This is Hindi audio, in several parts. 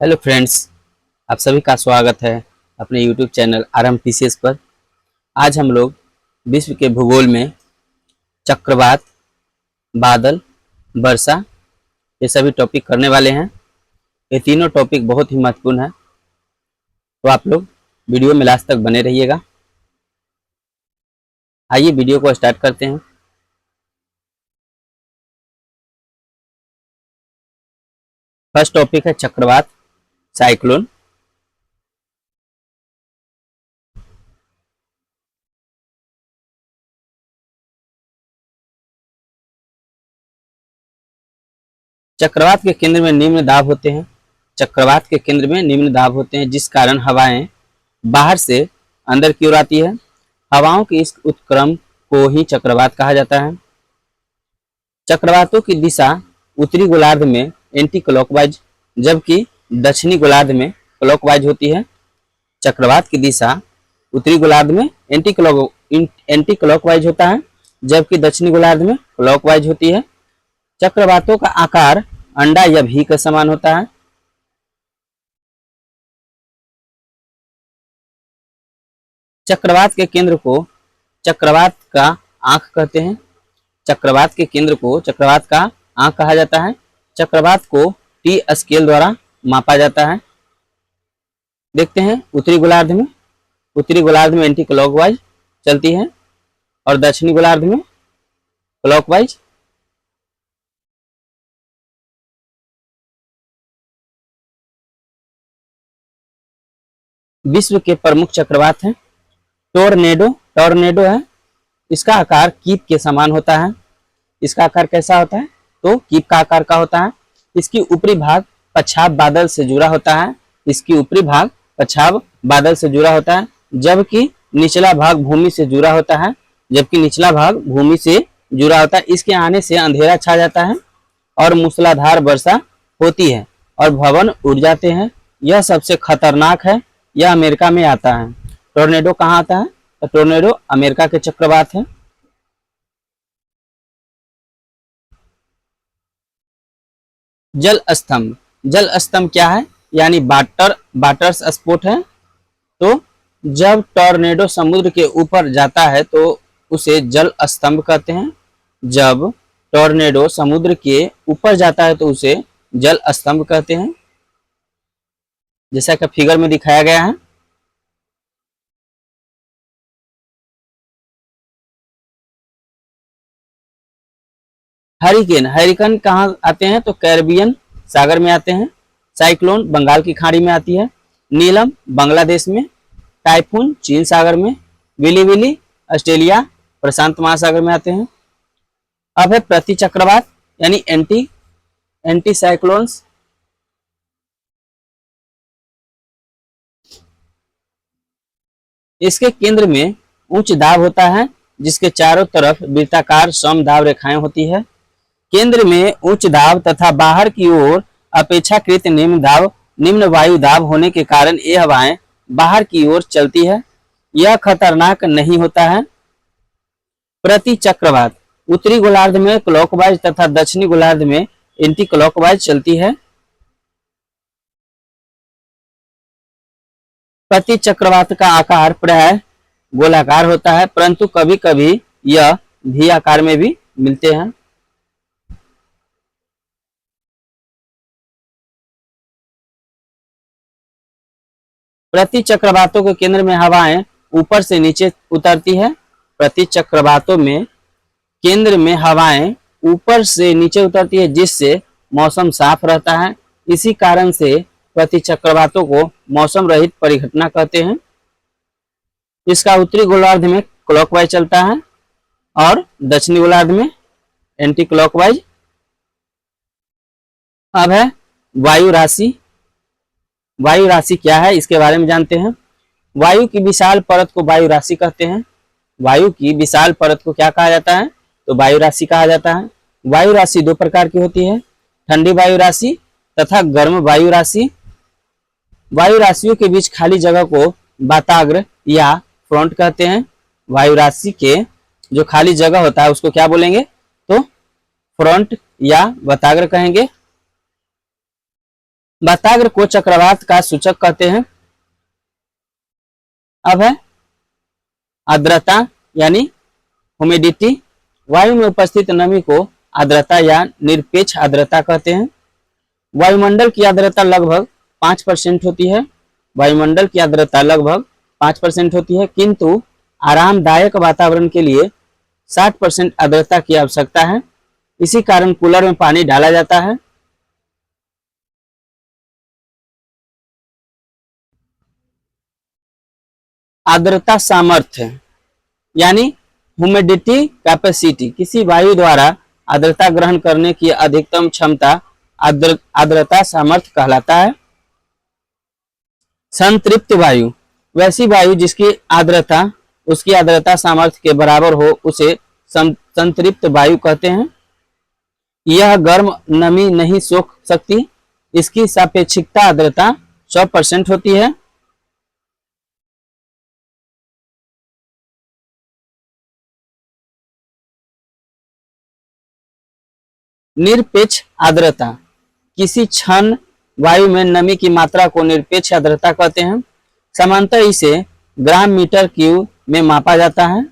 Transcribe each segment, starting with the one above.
हेलो फ्रेंड्स, आप सभी का स्वागत है अपने यूट्यूब चैनल आरएम पीसीएस पर। आज हम लोग विश्व के भूगोल में चक्रवात, बादल, वर्षा ये सभी टॉपिक करने वाले हैं। ये तीनों टॉपिक बहुत ही महत्वपूर्ण है, तो आप लोग वीडियो में लास्ट तक बने रहिएगा। आइए वीडियो को स्टार्ट करते हैं। फर्स्ट टॉपिक है चक्रवात, साइक्लोन। चक्रवात के केंद्र में निम्न दाब होते हैं। चक्रवात के केंद्र में निम्न दाब होते हैं, जिस कारण हवाएं बाहर से अंदर की ओर आती है। हवाओं के इस उत्क्रम को ही चक्रवात कहा जाता है। चक्रवातों की दिशा उत्तरी गोलार्ध में एंटी क्लॉकवाइज जबकि दक्षिणी गोलार्ध में क्लॉकवाइज होती है। चक्रवात की दिशा उत्तरी गोलार्ध में एंटी क्लॉकवाइज होता है, जबकि दक्षिणी गोलार्ध में क्लॉकवाइज होती है। चक्रवातों का आकार अंडा या भी के समान होता है। चक्रवात के केंद्र को चक्रवात का आंख कहते हैं। चक्रवात के केंद्र को चक्रवात का आंख कहा जाता है। चक्रवात को टी स्केल द्वारा मापा जाता है। देखते हैं उत्तरी गोलार्ध में एंटी क्लॉकवाइज चलती है और दक्षिणी गोलार्ध में क्लॉकवाइज। विश्व के प्रमुख चक्रवात हैं। टोर्नेडो है। इसका आकार कीप के समान होता है। इसका आकार कैसा होता है? तो कीप का आकार का होता है। इसकी ऊपरी भाग पछाब बादल से जुड़ा होता है। जबकि निचला भाग भूमि से जुड़ा होता है। इसके आने से अंधेरा छा जाता है और मूसलाधार वर्षा होती है और भवन उड़ जाते हैं। यह सबसे खतरनाक है। यह अमेरिका में आता है। टोर्नेडो कहाँ आता है? तो टोर्नेडो अमेरिका के चक्रवात है। जल स्तंभ क्या है? यानी वाटर्स स्पोर्ट है। तो जब टोर्नेडो समुद्र के ऊपर जाता है तो उसे जल स्तंभ कहते हैं। जब टोर्नेडो समुद्र के ऊपर जाता है तो उसे जल स्तंभ कहते हैं, जैसा कि फिगर में दिखाया गया है। हरिकेन कहाँ आते हैं? तो कैरिबियन सागर में आते हैं। साइक्लोन बंगाल की खाड़ी में आती है। नीलम बांग्लादेश में। टाइफून चीन सागर में। विली ऑस्ट्रेलिया प्रशांत महासागर में आते हैं। अब है प्रति चक्रवात यानी एंटी साइक्लोन्स। इसके केंद्र में उच्च दाब होता है, जिसके चारों तरफ वृत्ताकार समदाब रेखाएं होती है। केंद्र में उच्च दाब तथा बाहर की ओर अपेक्षाकृत निम्न वायु दाब होने के कारण ये हवाएं बाहर की ओर चलती है। यह खतरनाक नहीं होता है। प्रति चक्रवात उत्तरी गोलार्ध में क्लॉकवाइज तथा दक्षिणी गोलार्ध में एंटी क्लॉकवाइज चलती है। प्रति चक्रवात का आकार प्राय गोलाकार होता है, परंतु कभी कभी यह भी आकार में भी मिलते हैं। प्रति चक्रवातों के केंद्र में हवाएं ऊपर से नीचे उतरती है। प्रति चक्रवातों में केंद्र में हवाएं ऊपर से नीचे उतरती है, जिससे मौसम साफ रहता है। इसी कारण से प्रति चक्रवातों को मौसम रहित परिघटना कहते हैं। इसका उत्तरी गोलार्ध में क्लॉकवाइज चलता है और दक्षिणी गोलार्ध में एंटी क्लॉकवाइज। अब है वायु राशि क्या है, इसके बारे में जानते हैं। वायु की विशाल परत को वायु राशि कहते हैं। वायु की विशाल परत को क्या कहा जाता है? तो वायु राशि कहा जाता है। वायु राशि दो प्रकार की होती है, ठंडी वायु राशि तथा गर्म वायु राशि। वायु राशियों के बीच खाली जगह को वाताग्र या फ्रंट कहते हैं। वायु राशि के जो खाली जगह होता है उसको क्या बोलेंगे? तो फ्रंट या वाताग्र कहेंगे। वाताग्र को चक्रवात का सूचक कहते हैं। अब है आर्द्रता यानी ह्यूमिडिटी। वायु में उपस्थित नमी को आर्द्रता या निरपेक्ष आर्द्रता कहते हैं। वायुमंडल की आर्द्रता लगभग 5% होती है। वायुमंडल की आर्द्रता लगभग 5% होती है, किंतु आरामदायक वातावरण के लिए 60% आर्द्रता की आवश्यकता है। इसी कारण कूलर में पानी डाला जाता है। आर्द्रता सामर्थ्य यानी ह्यूमिडिटी कैपेसिटी, किसी वायु द्वारा आर्द्रता ग्रहण करने की अधिकतम क्षमता आर्द्रता सामर्थ्य कहलाता है। संतृप्त वायु, वैसी वायु जिसकी आर्द्रता उसकी आर्द्रता सामर्थ्य के बराबर हो उसे संतृप्त वायु कहते हैं। यह गर्म नमी नहीं सोख सकती। इसकी सापेक्षिकता आर्द्रता 100% होती है। निरपेक्ष आर्द्रता, किसी क्षण वायु में नमी की मात्रा को निरपेक्ष आर्द्रता कहते हैं। सामान्यतः इसे ग्राम मीटर क्यूब में मापा जाता है।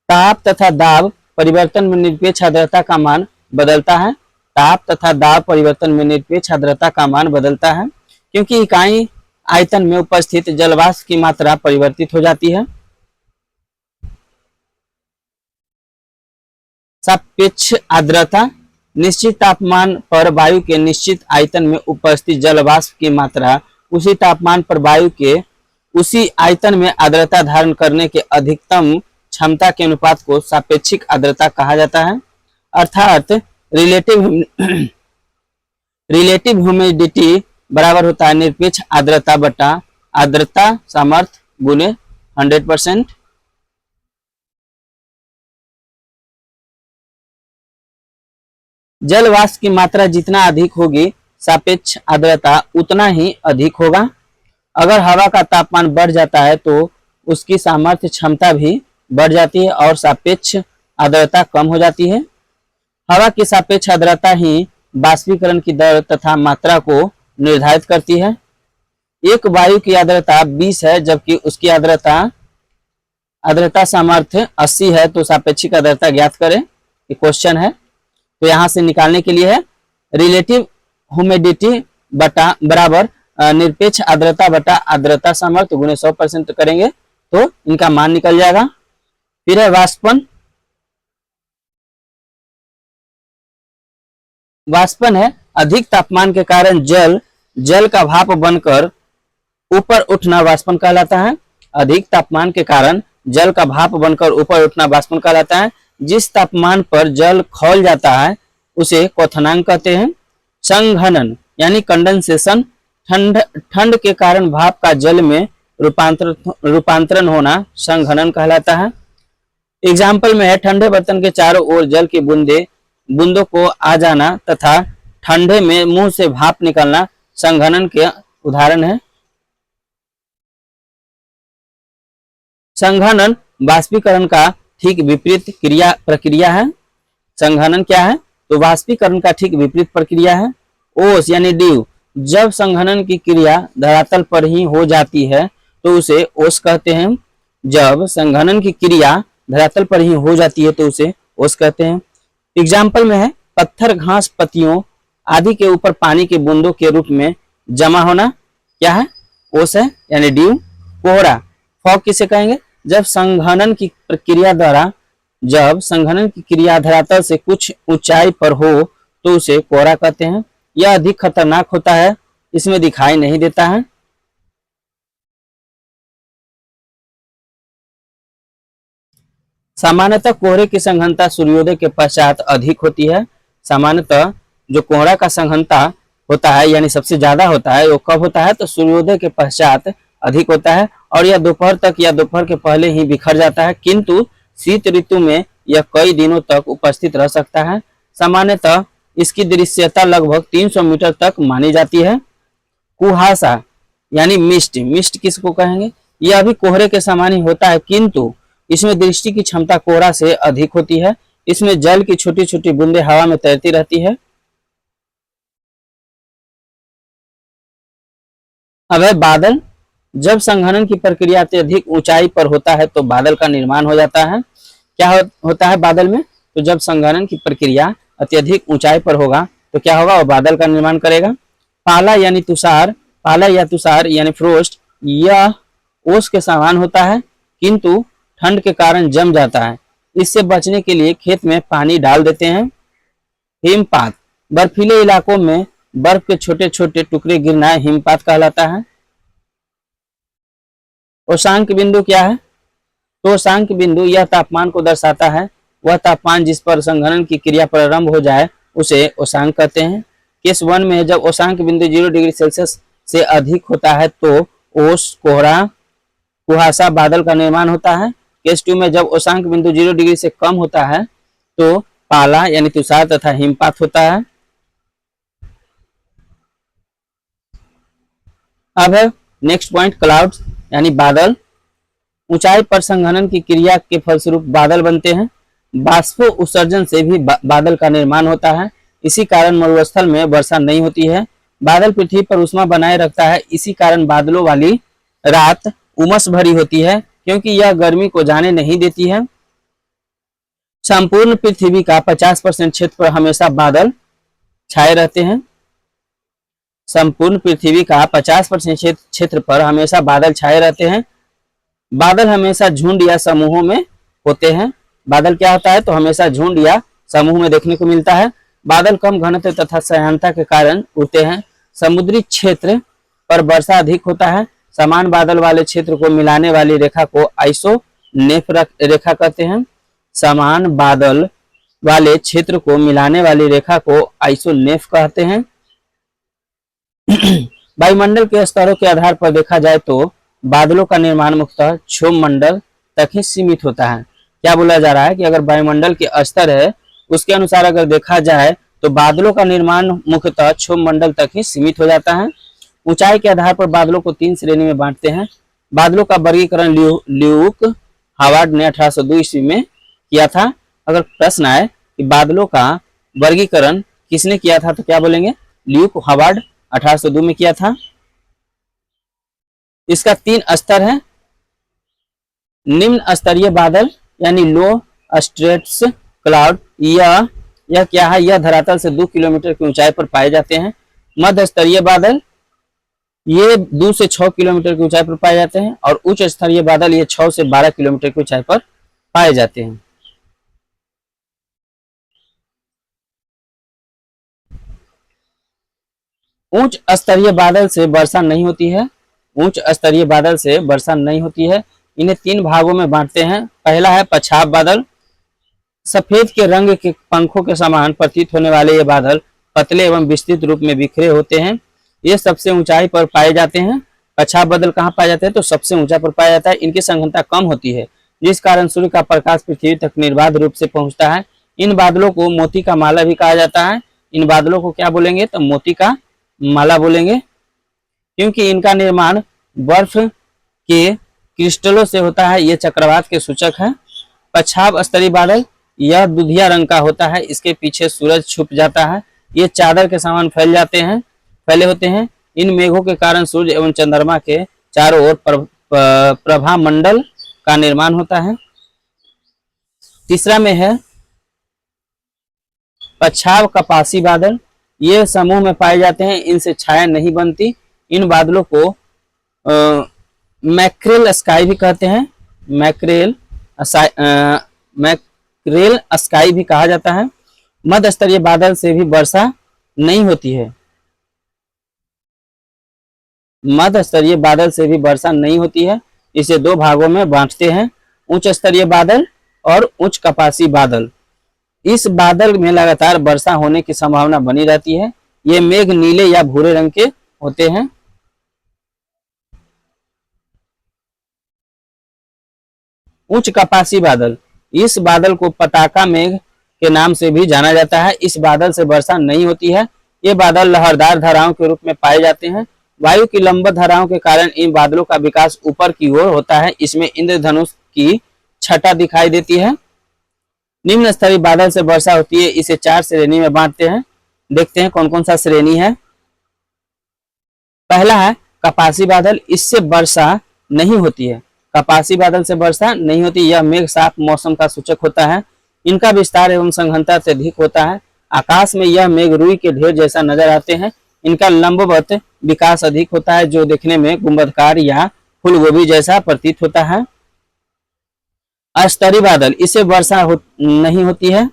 ताप तथा दाब परिवर्तन में निरपेक्ष आर्द्रता का मान बदलता है। ताप तथा दाब परिवर्तन में निरपेक्ष आर्द्रता का मान बदलता है, क्योंकि इकाई आयतन में उपस्थित जलवाष्प की मात्रा परिवर्तित हो जाती है। सापेक्ष आर्द्रता, निश्चित तापमान पर वायु के निश्चित आयतन में उपस्थित जलवाष्प की मात्रा उसी तापमान पर वायु के उसी आयतन में आर्द्रता धारण करने के अधिकतम क्षमता के अनुपात को सापेक्षिक आर्द्रता कहा जाता है। अर्थात रिलेटिव ह्यूमिडिटी बराबर होता है निरपेक्ष आर्द्रता बटा आर्द्रता सामर्थ्य गुने 100%। जल वाष्प की मात्रा जितना अधिक होगी सापेक्ष आर्द्रता उतना ही अधिक होगा। अगर हवा का तापमान बढ़ जाता है तो उसकी सामर्थ्य क्षमता भी बढ़ जाती है और सापेक्ष आर्द्रता कम हो जाती है। हवा की सापेक्ष आर्द्रता ही बाष्पीकरण की दर तथा मात्रा को निर्धारित करती है। एक वायु की आर्द्रता 20 है जबकि उसकी आर्द्रता सामर्थ्य 80 है, तो सापेक्षिक आर्द्रता ज्ञात करें। ये क्वेश्चन है, तो यहां से निकालने के लिए है रिलेटिव ह्यूमिडिटी बटा बराबर निरपेक्ष आर्द्रता बटा आर्द्रता सामर्थ्य गुणे 100% करेंगे तो इनका मान निकल जाएगा। फिर है वाष्पन। वाष्पन है अधिक तापमान के कारण जल का भाप बनकर ऊपर उठना वाष्पन कहलाता है। अधिक तापमान के कारण जल का भाप बनकर ऊपर उठना वाष्पन कहलाता है। जिस तापमान पर जल खौल जाता है उसे क्वथनांक कहते हैं। संघनन यानी कंडेंसेशन, ठंड के कारण भाप का जल में रूपांतरण होना संघनन कहलाता है। एग्जाम्पल में है ठंडे बर्तन के चारों ओर जल की बूंदों को आ जाना तथा ठंडे में मुंह से भाप निकलना संघनन के उदाहरण है। संघनन बाष्पीकरण का ठीक विपरीत प्रक्रिया है। संघनन क्या है? तो वाष्पीकरण का ठीक विपरीत प्रक्रिया है। ओस यानी ड्यू, जब संघनन की क्रिया धरातल पर ही हो जाती है तो उसे ओस कहते हैं। जब संघनन की क्रिया धरातल पर ही हो जाती है तो उसे ओस कहते हैं। एग्जाम्पल में है पत्थर, घास, पत्तियों आदि के ऊपर पानी के बूंदों के रूप में जमा होना, क्या है? ओस है यानी ड्यू। कोहरा, फॉग किसे कहेंगे? जब संघनन की क्रिया धरातल से कुछ ऊंचाई पर हो तो उसे कोहरा कहते हैं। यह अधिक खतरनाक होता है, इसमें दिखाई नहीं देता है। सामान्यतः कोहरे की सघनता सूर्योदय के पश्चात अधिक होती है। सामान्यतः जो कोहरा का सघनता होता है यानी सबसे ज्यादा होता है वो कब होता है? तो सूर्योदय के पश्चात अधिक होता है और यह दोपहर तक या दोपहर के पहले ही बिखर जाता है, किंतु शीत ऋतु में यह कई दिनों तक उपस्थित रह सकता है। सामान्यतः इसकी दृश्यता लगभग 300 मीटर तक मानी जाती है। कुहासा यानी मिस्ट किसको कहेंगे? यह भी कोहरे के समान ही होता है, किंतु इसमें दृष्टि की क्षमता कोहरा से अधिक होती है। इसमें जल की छोटी छोटी बूंदें हवा में तैरती रहती है। अब है बादल। जब संघनन की प्रक्रिया अत्यधिक ऊंचाई पर होता है तो बादल का निर्माण हो जाता है। क्या होता है बादल में? तो जब संघनन की प्रक्रिया अत्यधिक ऊंचाई पर होगा तो क्या होगा? वो बादल का निर्माण करेगा। पाला यानी तुषार, पाला या तुषार यानी फ्रोस्ट, यह ओस के समान होता है किंतु ठंड के कारण जम जाता है। इससे बचने के लिए खेत में पानी डाल देते हैं। हिमपात, बर्फीले इलाकों में बर्फ के छोटे छोटे टुकड़े गिरना हिमपात कहलाता है। ओशांक बिंदु क्या है? तो ओशांक बिंदु यह तापमान को दर्शाता है। वह तापमान जिस पर संघनन की क्रिया प्रारंभ हो जाए उसे ओशांक कहते हैं। केस 1 में जब ओशांक बिंदु 0 डिग्री सेल्सियस से अधिक होता है तो ओस, कोहरा, कुहासा, बादल का निर्माण होता है। केस 2 में जब ओशांक बिंदु 0 डिग्री से कम होता है तो पाला यानी तुषार तथा हिमपात होता है। अब है नेक्स्ट पॉइंट, क्लाउड्स यानी बादल। ऊंचाई पर संघनन की क्रिया के फलस्वरूप बादल बनते हैं। बाष्पो उत्सर्जन से भी बादल का निर्माण होता है। इसी कारण मरुस्थल में वर्षा नहीं होती है। बादल पृथ्वी पर ऊष्मा बनाए रखता है। इसी कारण बादलों वाली रात उमस भरी होती है क्योंकि यह गर्मी को जाने नहीं देती है। संपूर्ण पृथ्वी का 50% क्षेत्र पर हमेशा बादल छाए रहते हैं। संपूर्ण पृथ्वी का 50% क्षेत्र पर हमेशा बादल छाए रहते हैं। बादल हमेशा झुंड या समूहों में होते हैं। बादल क्या होता है? तो हमेशा झुंड या समूह में देखने को मिलता है। बादल कम घनत्व तथा सहायता के कारण उड़ते हैं। समुद्री क्षेत्र पर वर्षा अधिक होता है। समान बादल वाले क्षेत्र को मिलाने वाली रेखा को आइसोनेफ रेखा कहते हैं। समान बादल वाले क्षेत्र को मिलाने वाली रेखा को आइसोनेफ कहते हैं। वायुमंडल के स्तरों के आधार पर देखा जाए तो बादलों का निर्माण मुख्यतः क्षोभ मंडल तक ही सीमित होता है। क्या बोला जा रहा है कि अगर वायुमंडल के स्तर है उसके अनुसार अगर देखा जाए तो बादलों का निर्माण मुख्यतः क्षोभ मंडल तक ही सीमित हो जाता है। ऊंचाई के आधार पर बादलों को 3 श्रेणी में बांटते हैं। बादलों का वर्गीकरण ल्यूक हावर्ड ने 1802 ईस्वी में किया था। अगर प्रश्न आए कि बादलों का वर्गीकरण किसने किया था तो क्या बोलेंगे? ल्यूक हावर्ड 1802 में किया था। इसका 3 स्तर है। निम्न स्तरीय बादल यानी लो स्ट्रेट्स क्लाउड, यह क्या है? यह धरातल से 2 किलोमीटर की ऊंचाई पर पाए जाते हैं। मध्य स्तरीय बादल ये 2 से 6 किलोमीटर की ऊंचाई पर पाए जाते हैं और उच्च स्तरीय बादल ये 6 से 12 किलोमीटर की ऊंचाई पर पाए जाते हैं। उच्च स्तरीय बादल से वर्षा नहीं होती है। उच्च स्तरीय बादल से वर्षा नहीं होती है। इन्हें 3 भागों में बांटते हैं। पहला है पछाव बादल। सफेद के रंग के पंखों के समान प्रतीत होने वाले ये बादल पतले एवं विस्तृत रूप में बिखरे होते हैं। ये सबसे ऊंचाई पर पाए जाते हैं। पछाव बादल कहाँ पाए जाते हैं? तो सबसे ऊंचा पर पाया जाता है। इनकी संघनता कम होती है जिस कारण सूर्य का प्रकाश पृथ्वी तक निर्बाध रूप से पहुंचता है। इन बादलों को मोती का माला भी कहा जाता है। इन बादलों को क्या बोलेंगे? तो मोती का माला बोलेंगे क्योंकि इनका निर्माण बर्फ के क्रिस्टलों से होता है। ये चक्रवात के सूचक है। पछाव स्तरीय बादल यह दुधिया रंग का होता है। इसके पीछे सूरज छुप जाता है। ये चादर के समान फैले होते हैं। इन मेघों के कारण सूर्य एवं चंद्रमा के चारों ओर प्रभा मंडल का निर्माण होता है। तीसरा में है पछाव कपासी बादल। ये समूह में पाए जाते हैं। इनसे छाया नहीं बनती। इन बादलों को मैक्रेल स्काई भी कहते हैं। मैक्रेल स्काई भी कहा जाता है। मध्य स्तरीय बादल से भी वर्षा नहीं होती है। मध्य स्तरीय बादल से भी वर्षा नहीं होती है। इसे 2 भागों में बांटते हैं, उच्च स्तरीय बादल और उच्च कपासी बादल। इस बादल में लगातार वर्षा होने की संभावना बनी रहती है। ये मेघ नीले या भूरे रंग के होते हैं। उच्च कपासी बादल, इस बादल को पताका मेघ के नाम से भी जाना जाता है। इस बादल से वर्षा नहीं होती है। ये बादल लहरदार धाराओं के रूप में पाए जाते हैं। वायु की लंबवत धाराओं के कारण इन बादलों का विकास ऊपर की ओर होता है। इसमें इंद्रधनुष की छटा दिखाई देती है। निम्न स्तरीय बादल से वर्षा होती है। इसे 4 श्रेणी में बांटते हैं। देखते हैं कौन कौन सा श्रेणी है। पहला है कपासी बादल, इससे वर्षा नहीं होती है। कपासी बादल से वर्षा नहीं होती। यह मेघ साफ मौसम का सूचक होता है। इनका विस्तार एवं संघनता से अधिक होता है। आकाश में यह मेघ रुई के ढेर जैसा नजर आते हैं। इनका लंबवत विकास अधिक होता है, जो देखने में गुंबदकार या फूलगोभी जैसा प्रतीत होता है। अस्तरी बादल, इससे वर्षा नहीं होती है।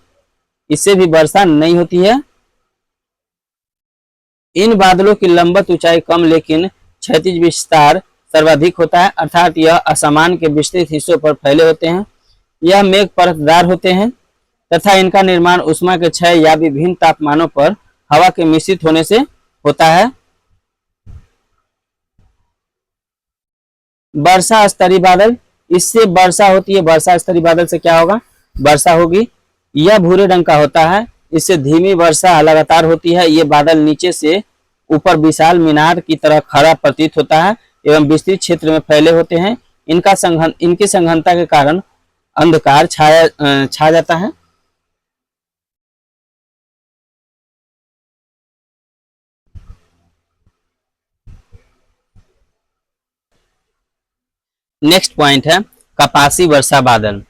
इससे भी वर्षा नहीं होती है। इन बादलों की लंबवत ऊंचाई कम लेकिन क्षैतिज विस्तार सर्वाधिक होता है, अर्थात यह असमान के विस्तृत हिस्सों पर फैले होते हैं। यह मेघ परतदार होते हैं तथा इनका निर्माण उष्मा के क्षय या विभिन्न तापमानों पर हवा के मिश्रित होने से होता है। वर्षा स्तरी बादल, इससे वर्षा होती है। वर्षा स्तरी बादल से क्या होगा? वर्षा होगी। यह भूरे रंग का होता है। इससे धीमी वर्षा लगातार होती है। ये बादल नीचे से ऊपर विशाल मीनार की तरह खड़ा प्रतीत होता है एवं विस्तृत क्षेत्र में फैले होते हैं। इनकी संघनता के कारण अंधकार छा जाता है। नेक्स्ट पॉइंट है कपासी वर्षा बादल।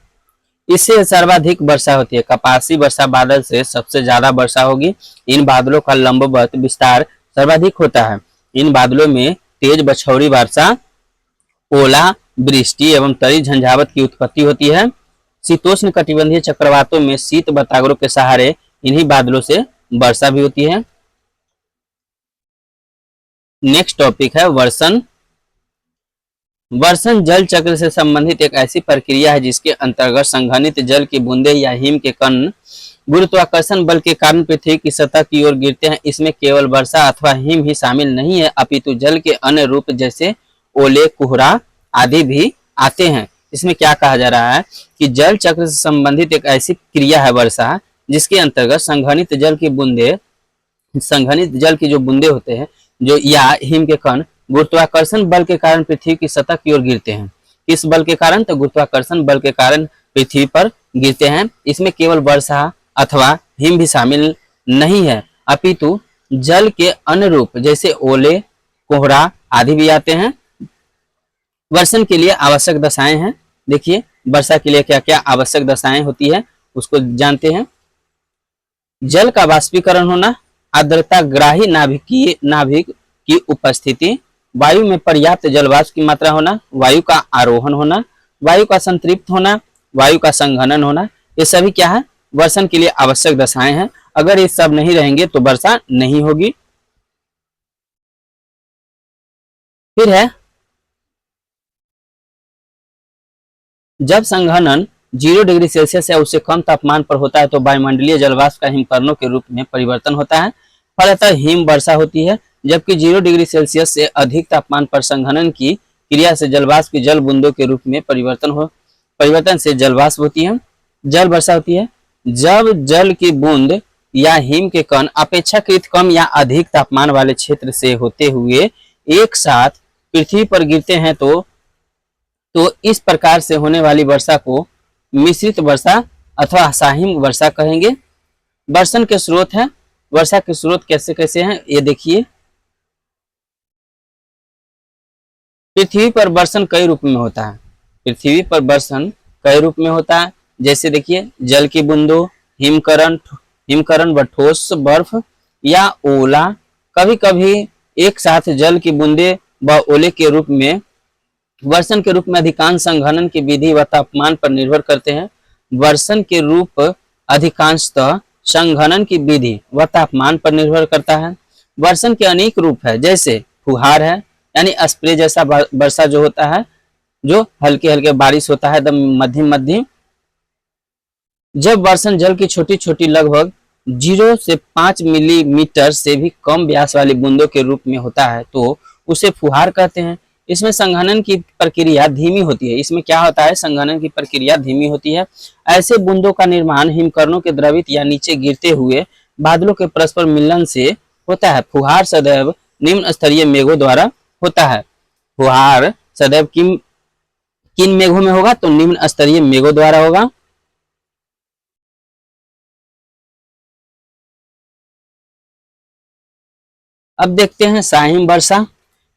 इससे सर्वाधिक वर्षा होती है। कपासी वर्षा बादल से सबसे ज्यादा वर्षा होगी। इन बादलों का लंबवत विस्तार सर्वाधिक होता है। इन बादलों में तेज बछौड़ी वर्षा, ओला वृष्टि एवं तरी झंझावत की उत्पत्ति होती है। शीतोष्ण कटिबंधीय चक्रवातों में शीत बतागरों के सहारे इन्हीं बादलों से वर्षा भी होती है। नेक्स्ट टॉपिक है वर्षण। वर्षण जल चक्र से संबंधित एक ऐसी प्रक्रिया है जिसके अंतर्गत संघनित जल की बूंदें या हिम के कण गुरुत्वाकर्षण बल के कारण पृथ्वी की सतह की ओर गिरते हैं। इसमें केवल वर्षा अथवा हिम ही शामिल नहीं है, अपितु जल के अन्य रूप जैसे ओले, कोहरा आदि भी आते हैं। इसमें क्या कहा जा रहा है कि जल चक्र से संबंधित एक ऐसी क्रिया है वर्षा, जिसके अंतर्गत संघनित जल की जो बूंदे होते हैं जो या हिम के कण गुरुत्वाकर्षण बल के कारण पृथ्वी की सतह की ओर गिरते हैं। किस बल के कारण? तो गुरुत्वाकर्षण बल के कारण पृथ्वी पर गिरते हैं। इसमें केवल वर्षा अथवा हिम भी शामिल नहीं है, अपितु जल के अन्य रूप जैसे ओले, कोहरा आदि भी आते हैं। वर्षण के लिए आवश्यक दशाएं हैं। देखिए वर्षा के लिए क्या क्या आवश्यक दशाएं होती है उसको जानते हैं। जल का वाष्पीकरण होना, आर्द्रता ग्राही नाभिक की उपस्थिति, वायु में पर्याप्त जलवाष्प की मात्रा होना, वायु का आरोहण होना, वायु का संतृप्त होना, वायु का संघनन होना, ये सभी क्या है? वर्षण के लिए आवश्यक दशाएं हैं। अगर ये सब नहीं रहेंगे तो वर्षा नहीं होगी। फिर है जब संघनन 0 डिग्री सेल्सियस या उससे कम तापमान पर होता है तो वायुमंडलीय जलवाष्प का हिमकणों के रूप में परिवर्तन होता है, फलतः हिम वर्षा होती है। जबकि 0 डिग्री सेल्सियस से अधिक तापमान पर संघनन की क्रिया से जलवाष्प की जल बूंदों के रूप में परिवर्तन से जलवाष्प होती है, जल वर्षा होती है। जब जल की बूंद या हिम के कण अपेक्षाकृत कम या अधिक तापमान वाले क्षेत्र से होते हुए एक साथ पृथ्वी पर गिरते हैं तो इस प्रकार से होने वाली वर्षा को मिश्रित वर्षा अथवा असाहिम वर्षा कहेंगे। वर्षण के स्रोत है। वर्षा के स्रोत कैसे कैसे हैं ये देखिए। पृथ्वी पर वर्षण कई रूप में होता है। पृथ्वी पर वर्षण कई रूप में होता है। जैसे देखिए जल की बूंदों, हिमकरण व ठोस बर्फ या ओला। कभी कभी एक साथ जल की बूंदे व ओले के रूप में वर्षण के रूप में अधिकांश संघनन की विधि व तापमान पर निर्भर करते हैं। वर्षण के रूप अधिकांशतः संघनन की विधि व तापमान पर निर्भर करता है। वर्षण के अनेक रूप है, जैसे फुहार है यानी स्प्रे जैसा वर्षा जो होता है, जो हल्के हल्के बारिश होता है एकदम मध्यम मध्यम। जब वर्षण जल की छोटी छोटी लगभग 0 से 5 मिलीमीटर से भी कम व्यास वाली बूंदों के रूप में होता है तो उसे फुहार कहते हैं। इसमें संघनन की प्रक्रिया धीमी होती है। इसमें क्या होता है? संघनन की प्रक्रिया धीमी होती है। ऐसे बूंदों का निर्माण हिमकरणों के द्रवित या नीचे गिरते हुए बादलों के परस्पर मिलन से होता है। फुहार सदैव निम्न स्तरीय मेघों द्वारा होता है। फुहार सदैव किन मेघों में होगा? तो निम्न स्तरीय मेघों द्वारा होगा। अब देखते हैं साहिम वर्षा।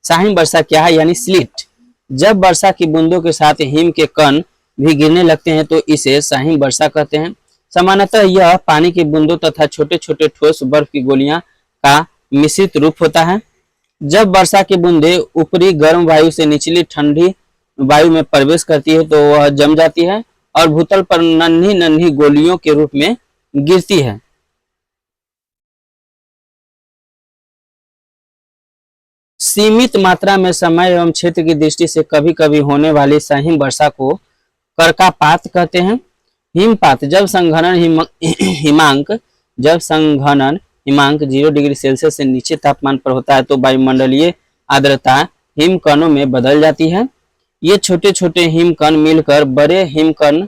साहिम वर्षा क्या है, यानी स्लिट। जब वर्षा की बूंदों के साथ हिम के कण भी गिरने लगते हैं तो इसे साहिम वर्षा कहते हैं। सामान्यतः यह पानी की बूंदों तथा छोटे छोटे ठोस बर्फ की गोलियां का मिश्रित रूप होता है। जब वर्षा की बूंदें ऊपरी गर्म वायु से निचली ठंडी वायु में प्रवेश करती है तो वह जम जाती है और भूतल पर नन्ही नन्ही गोलियों के रूप में गिरती है। सीमित मात्रा में समय एवं क्षेत्र की दृष्टि से कभी कभी होने वाली साहिम वर्षा को कर्कापात कहते हैं। हिमपात जब संघनन हिमांक 0 डिग्री सेल्सियस से नीचे तापमान पर होता है तो वायुमंडलीय आर्द्रता हिमकणों में बदल जाती है। ये छोटे छोटे हिमकण मिलकर बड़े हिमकण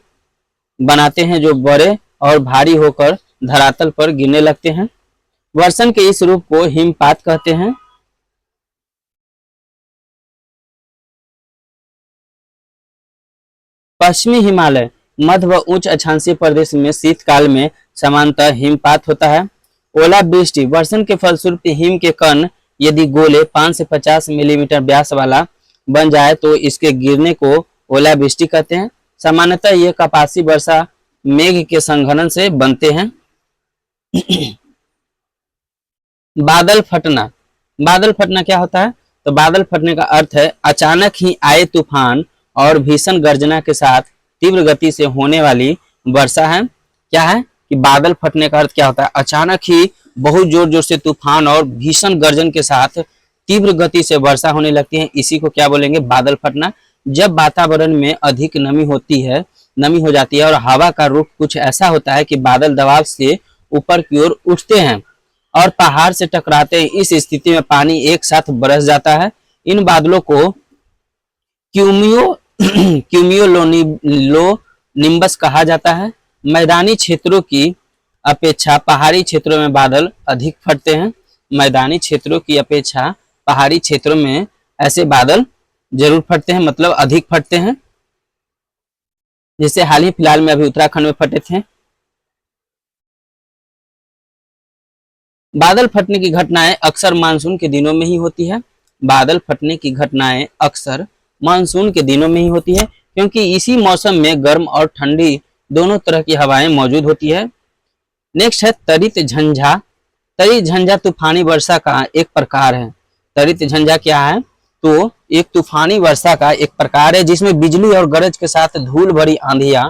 बनाते हैं जो बड़े और भारी होकर धरातल पर गिरने लगते हैं। वर्षण के इस रूप को हिमपात कहते हैं। पश्चिमी हिमालय, मध्य व उच्च अक्षांशीय प्रदेश में शीतकाल में सामान्यतः हिमपात होता है। ओलावृष्टि, वर्षण के फलस्वरूप हिम के कण यदि गोले 5 से 50 मिलीमीटर व्यास वाला बन जाए तो इसके गिरने को ओलावृष्टि कहते हैं। सामान्यतः ये कपासी वर्षा मेघ के संघनन से बनते हैं। बादल फटना, बादल फटना क्या होता है? तो बादल फटने का अर्थ है अचानक ही आए तूफान और भीषण गर्जना के साथ तीव्र गति से होने वाली वर्षा है। क्या है कि बादल फटने का अर्थ क्या होता है? अचानक ही बहुत जोर जोर से तूफान और भीषण गर्जन के साथ तीव्र गति से वर्षा होने लगती है, इसी को क्या बोलेंगे? बादल फटना। जब वातावरण में अधिक नमी हो जाती है और हवा का रुख कुछ ऐसा होता है कि बादल दबाव से ऊपर की ओर उठते हैं और पहाड़ से टकराते हैं, इस स्थिति में पानी एक साथ बरस जाता है। इन बादलों को क्यूम्यूलोनिम्बस कहा जाता है। मैदानी क्षेत्रों की अपेक्षा पहाड़ी क्षेत्रों में बादल अधिक फटते हैं। मैदानी क्षेत्रों की अपेक्षा पहाड़ी क्षेत्रों में ऐसे बादल जरूर फटते हैं, मतलब अधिक फटते हैं। जैसे हाल ही फिलहाल में अभी उत्तराखंड में फटे थे। बादल फटने की घटनाएं अक्सर मानसून के दिनों में ही होती है। बादल फटने की घटनाएं अक्सर मानसून के दिनों में ही होती है क्योंकि इसी मौसम में गर्म और ठंडी दोनों तरह की हवाएं मौजूद होती है। नेक्स्ट है तरित झंझा। तरित झंझा तूफानी वर्षा का एक प्रकार है। तरित झंझा क्या है? तो एक तूफानी वर्षा का एक प्रकार है जिसमें बिजली और गरज के साथ धूल भरी आंधियां,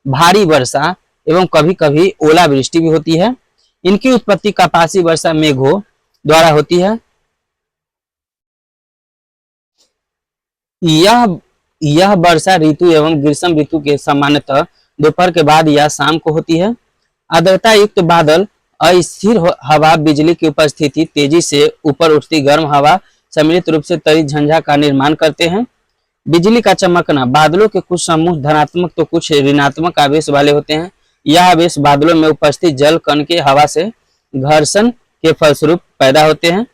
भारी वर्षा एवं कभी कभी ओलावृष्टि भी होती है। इनकी उत्पत्ति कपासी वर्षा मेघों द्वारा होती है। यह वर्षा ऋतु एवं ग्रीष्म ऋतु के सामान्यतः दोपहर के बाद या शाम को होती है। आर्द्रता युक्त बादल, अस्थिर हवा, बिजली की उपस्थिति, तेजी से ऊपर उठती गर्म हवा सम्मिलित रूप से तरित झंझा का निर्माण करते हैं। बिजली का चमकना, बादलों के कुछ समूह धनात्मक तो कुछ ऋणात्मक आवेश वाले होते हैं। यह आवेश बादलों में उपस्थित जल कण के हवा से घर्षण के फलस्वरूप पैदा होते हैं।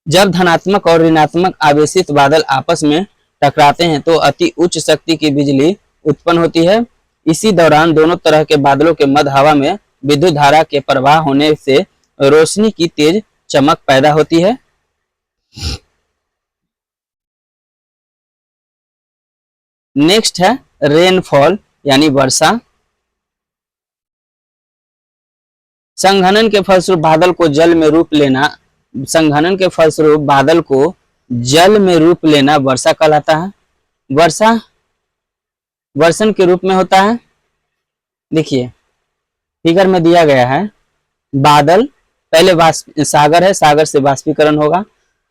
जब धनात्मक और ऋणात्मक आवेशित बादल आपस में टकराते हैं तो अति उच्च शक्ति की बिजली उत्पन्न होती है। इसी दौरान दोनों तरह के बादलों के मध्य हवा में विद्युत धारा के प्रवाह होने से रोशनी की तेज चमक पैदा होती है। नेक्स्ट है रेनफॉल यानी वर्षा। संघनन के फलस्वरूप बादल को जल में रूप लेना, संघनन के फलस्वरूप बादल को जल में रूप लेना वर्षा कहलाता है। वर्षा वर्षण के रूप में होता है। देखिए फिगर में दिया गया है, बादल पहले सागर है, सागर से बाष्पीकरण होगा,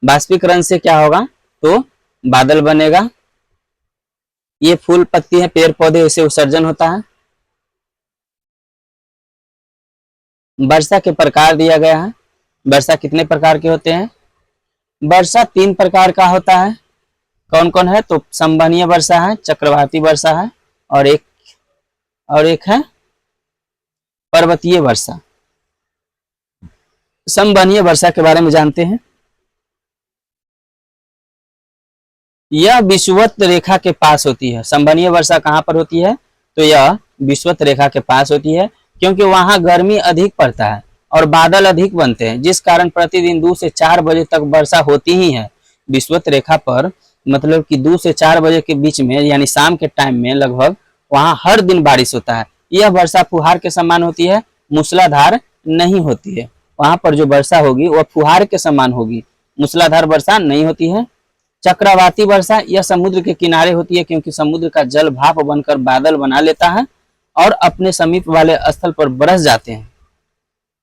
बाष्पीकरण से क्या होगा? तो बादल बनेगा। ये फूल पत्ती है, पेड़ पौधे, इसे उत्सर्जन होता है। वर्षा के प्रकार दिया गया है। वर्षा कितने प्रकार के होते हैं? वर्षा 3 प्रकार का होता है। कौन कौन है? तो संवहनीय वर्षा है, चक्रवाती वर्षा है और एक है पर्वतीय वर्षा। संवहनीय वर्षा के बारे में जानते हैं। यह विषुवत रेखा के पास होती है। संवहनीय वर्षा कहाँ पर होती है? तो यह विषुवत रेखा के पास होती है क्योंकि वहां गर्मी अधिक पड़ता है। और बादल अधिक बनते हैं, जिस कारण प्रतिदिन 2 से 4 बजे तक वर्षा होती ही है। विषुवत रेखा पर मतलब कि 2 से 4 बजे के बीच में यानी शाम के टाइम में लगभग वहां हर दिन बारिश होता है। यह वर्षा फुहार के समान होती है, मूसलाधार नहीं होती है। वहां पर जो वर्षा होगी वह फुहार के समान होगी, मूसलाधार वर्षा नहीं होती है। चक्रवाती वर्षा यह समुद्र के किनारे होती है, क्योंकि समुद्र का जल भाप बनकर बादल बना लेता है और अपने समीप वाले स्थल पर बरस जाते हैं।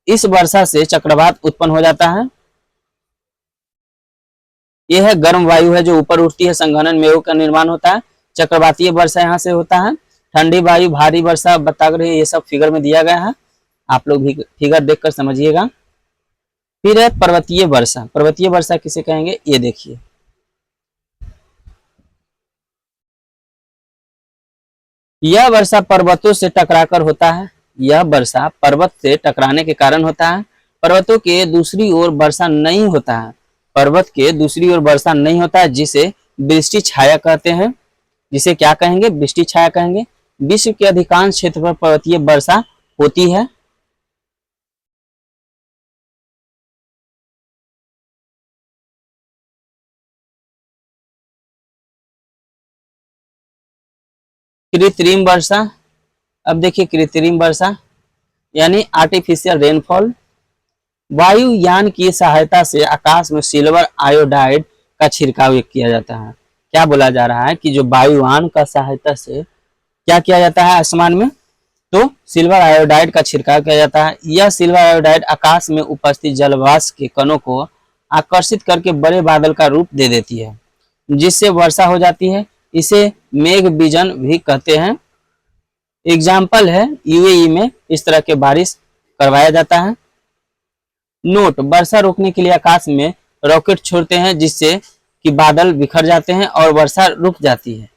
इस वर्षा से चक्रवात उत्पन्न हो जाता है। यह है गर्म वायु है जो ऊपर उठती है, संघनन मेघों का निर्माण होता है। चक्रवातीय वर्षा यहाँ से होता है। ठंडी वायु, भारी वर्षा, बताकर ये सब फिगर में दिया गया है, आप लोग भी फिगर देखकर समझिएगा। फिर है पर्वतीय वर्षा। पर्वतीय वर्षा किसे कहेंगे, ये देखिए। यह वर्षा पर्वतों से टकराकर होता है। यह वर्षा पर्वत से टकराने के कारण होता है। पर्वतों के दूसरी ओर वर्षा नहीं होता है। पर्वत के दूसरी ओर वर्षा नहीं होता है, जिसे वृष्टि छाया कहते हैं। जिसे क्या कहेंगे, वृष्टि छाया कहेंगे। विश्व के अधिकांश क्षेत्र पर पर्वतीय वर्षा होती है। कृत्रिम वर्षा। अब देखिए कृत्रिम वर्षा यानी आर्टिफिशियल रेनफॉल। वायुयान की सहायता से आकाश में सिल्वर आयोडाइड का छिड़काव किया जाता है। क्या बोला जा रहा है कि जो वायुयान का सहायता से क्या किया जाता है आसमान में, तो सिल्वर आयोडाइड का छिड़काव किया जाता है। यह सिल्वर आयोडाइड आकाश में उपस्थित जलवाष्प के कणों को आकर्षित करके बड़े बादल का रूप दे देती है, जिससे वर्षा हो जाती है। इसे मेघ बीजन भी कहते हैं। एग्जाम्पल है यूएई में इस तरह के बारिश करवाया जाता है। नोट, वर्षा रोकने के लिए आकाश में रॉकेट छोड़ते हैं, जिससे कि बादल बिखर जाते हैं और वर्षा रुक जाती है।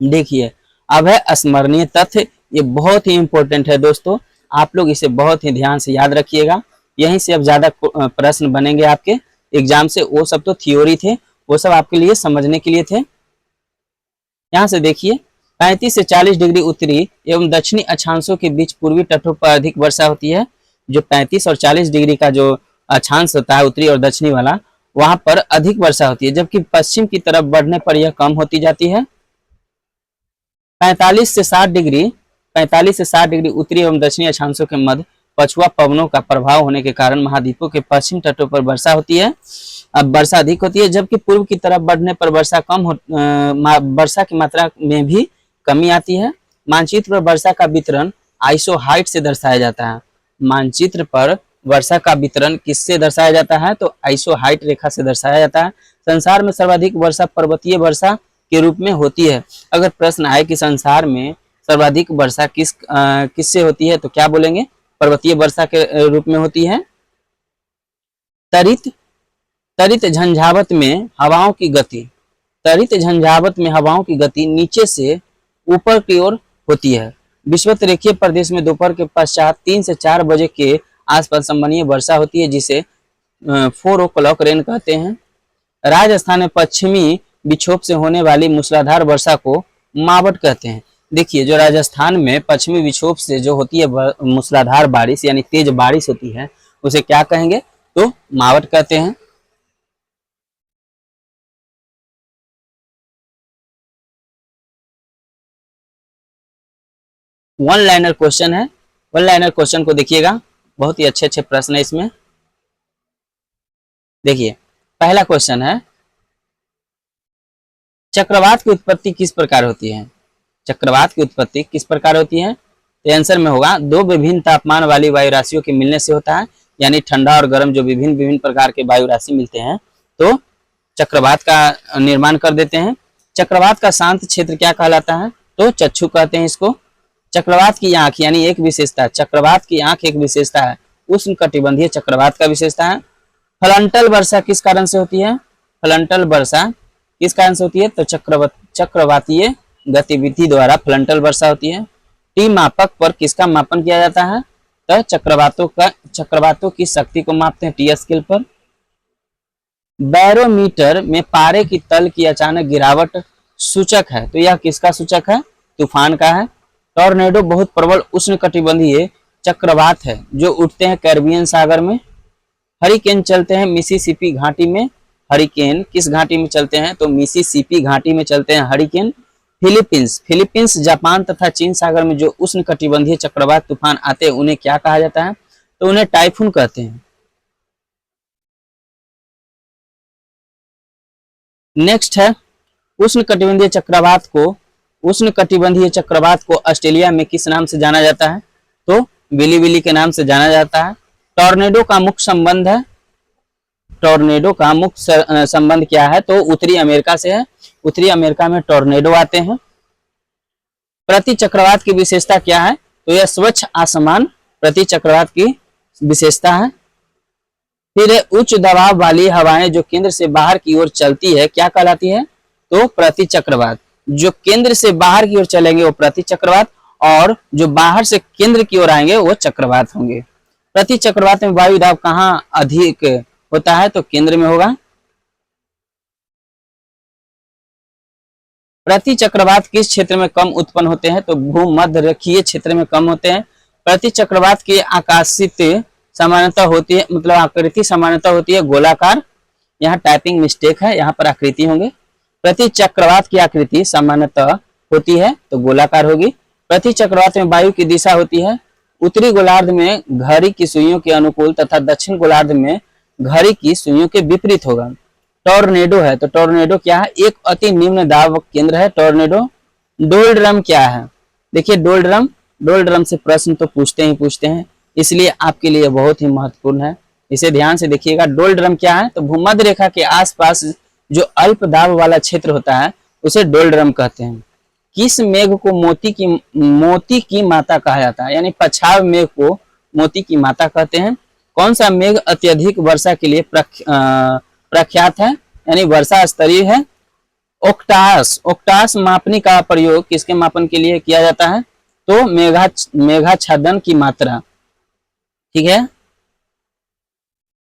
देखिए अब है स्मरणीय तथ्य। ये बहुत ही इंपॉर्टेंट है दोस्तों, आप लोग इसे बहुत ही ध्यान से याद रखिएगा। यहीं से अब ज्यादा प्रश्न बनेंगे आपके एग्जाम से। वो सब तो थियोरी थे, वो सब आपके लिए समझने के लिए थे। यहाँ से देखिए 35 से 40 डिग्री उत्तरी एवं दक्षिणी अक्षांशों के बीच पूर्वी तटों पर अधिक वर्षा होती है। जो 35 और 40 डिग्री का जो अक्षांश होता है उत्तरी और दक्षिणी वाला, वहां पर अधिक वर्षा होती है, जबकि पश्चिम की तरफ बढ़ने पर यह कम होती जाती है। 45 से 60 डिग्री 45 से 60 डिग्री उत्तरी एवं दक्षिणी अक्षांशों के मध्य पछुआ पवनों का प्रभाव होने के कारण महाद्वीपों के पश्चिम तटों पर वर्षा होती है। अब वर्षा अधिक होती है, जबकि पूर्व की तरफ बढ़ने पर वर्षा की मात्रा में भी कमी आती है। मानचित्र पर वर्षा का वितरण आइसोहाइट से दर्शाया जाता है। मानचित्र पर वर्षा का वितरण किससे दर्शाया जाता है, तो आइसोहाइट रेखा से दर्शाया जाता है। संसार में सर्वाधिक वर्षा पर्वतीय वर्षा के रूप में होती है। अगर प्रश्न आए कि संसार में सर्वाधिक वर्षा किससे होती है, तो क्या बोलेंगे, पर्वतीय वर्षा के रूप में होती है। तरित तरित झंझावत में हवाओं की गति तरित झंझावत में हवाओं की गति नीचे से ऊपर की ओर होती है। विषुवत रेखीय प्रदेश में दोपहर के पश्चात 3 से 4 बजे के आसपास संवहनीय वर्षा होती है, जिसे 4 o'clock रेन कहते हैं। राजस्थान में पश्चिमी विक्षोभ से होने वाली मूसलाधार वर्षा को मावट कहते हैं। देखिए जो राजस्थान में पश्चिमी विक्षोभ से जो होती है मूसलाधार बारिश यानी तेज बारिश होती है, उसे क्या कहेंगे, तो मावट कहते हैं। वन लाइनर क्वेश्चन है। वन लाइनर क्वेश्चन को देखिएगा, बहुत ही अच्छे अच्छे प्रश्न है इसमें। देखिए पहला क्वेश्चन है, चक्रवात की उत्पत्ति किस प्रकार होती है। चक्रवात की उत्पत्ति किस प्रकार होती है, तो आंसर में होगा दो विभिन्न तापमान वाली वायु राशियों के मिलने से होता है। यानी ठंडा और गर्म जो विभिन्न विभिन्न प्रकार के वायु राशि मिलते हैं तो चक्रवात का निर्माण कर देते हैं। चक्रवात का शांत क्षेत्र क्या कहलाता है, तो चक्षु कहते हैं इसको। चक्रवात की आंख यानी एक विशेषता, चक्रवात की आंख एक विशेषता है, उष्ण कटिबंधीय चक्रवात का विशेषता है। फलंटल वर्षा किस कारण से होती है, फलंटल वर्षा किस कारण से होती है, तो चक्रवातीय गतिविधि द्वारा फलंटल वर्षा होती है। टी मापक पर किसका मापन किया जाता है, तो चक्रवातों की शक्ति को मापते हैं टी स्केल पर। बैरोमीटर में पारे की तल की अचानक गिरावट सूचक है, तो यह किसका सूचक है, तूफान का है। टॉर्नेडो बहुत प्रबल उष्णकटिबंधीय चक्रवात है जो उठते हैं कैरिबियन सागर में। हरिकेन चलते हैं मिसिसिपी घाटी में। हरिकेन किस घाटी में चलते हैं? तो मिसिसिपी घाटी में चलते हैं हरिकेन। फिलीपींस, जापान तथा चीन सागर में जो उष्णकटिबंधीय चक्रवात तूफान आते हैं उन्हें क्या कहा जाता है? तो उन्हें टाइफून कहते हैं। नेक्स्ट है उष्णकटिबंधीय चक्रवात को ऑस्ट्रेलिया में किस नाम से जाना जाता है? तो विली विली के नाम से जाना जाता है। टॉर्नेडो का मुख्य संबंध क्या है? तो उत्तरी अमेरिका से है। उत्तरी अमेरिका में टॉर्नेडो आते हैं। प्रति चक्रवात की विशेषता क्या है? तो यह स्वच्छ आसमान प्रति चक्रवात की विशेषता है। फिर उच्च दबाव वाली हवाएं जो केंद्र से बाहर की ओर चलती है क्या कहलाती है? तो प्रति चक्रवात। जो केंद्र से बाहर की ओर चलेंगे वो प्रति चक्रवात, और जो बाहर से केंद्र की ओर आएंगे वो चक्रवात होंगे। प्रति चक्रवात में वायु दाब कहाँ अधिक होता है? तो केंद्र में होगा। प्रति चक्रवात किस क्षेत्र में कम उत्पन्न होते हैं? तो भूमध्य रेखीय क्षेत्र में कम होते हैं। प्रति चक्रवात की आकाशित सामान्यता होती है, मतलब आकृति सामान्यता होती है गोलाकार। यहाँ टाइपिंग मिस्टेक है, यहाँ पर आकृति होंगे। प्रति चक्रवात की आकृति सामान्यतः होती है तो गोलाकार होगी। प्रति चक्रवात में वायु की दिशा होती है उत्तरी गोलार्ध में घड़ी की सुइयों के अनुकूल तथा दक्षिण गोलार्ध में घड़ी की सुइयों के विपरीत होगा। टॉर्नेडो है तो टॉर्नेडो क्या है? एक अति निम्न दाब केंद्र है टॉर्नेडो। डोलड्रम क्या है? देखिए डोलड्रम से प्रश्न तो पूछते हैं, इसलिए आपके लिए बहुत ही महत्वपूर्ण है, इसे ध्यान से देखिएगा। डोलड्रम क्या है? तो भूमध्य रेखा के आसपास जो अल्प दाब वाला क्षेत्र होता है उसे डोलड्रम कहते हैं। किस मेघ को मोती की माता कहा जाता है? यानी पछाव मेघ को मोती की माता कहते हैं। कौन सा मेघ अत्यधिक वर्षा के लिए प्रख्यात है, यानी वर्षा स्तरीय है? ओक्टास मापनी का प्रयोग किसके मापन के लिए किया जाता है? तो मेघाच्छादन की मात्रा। ठीक है,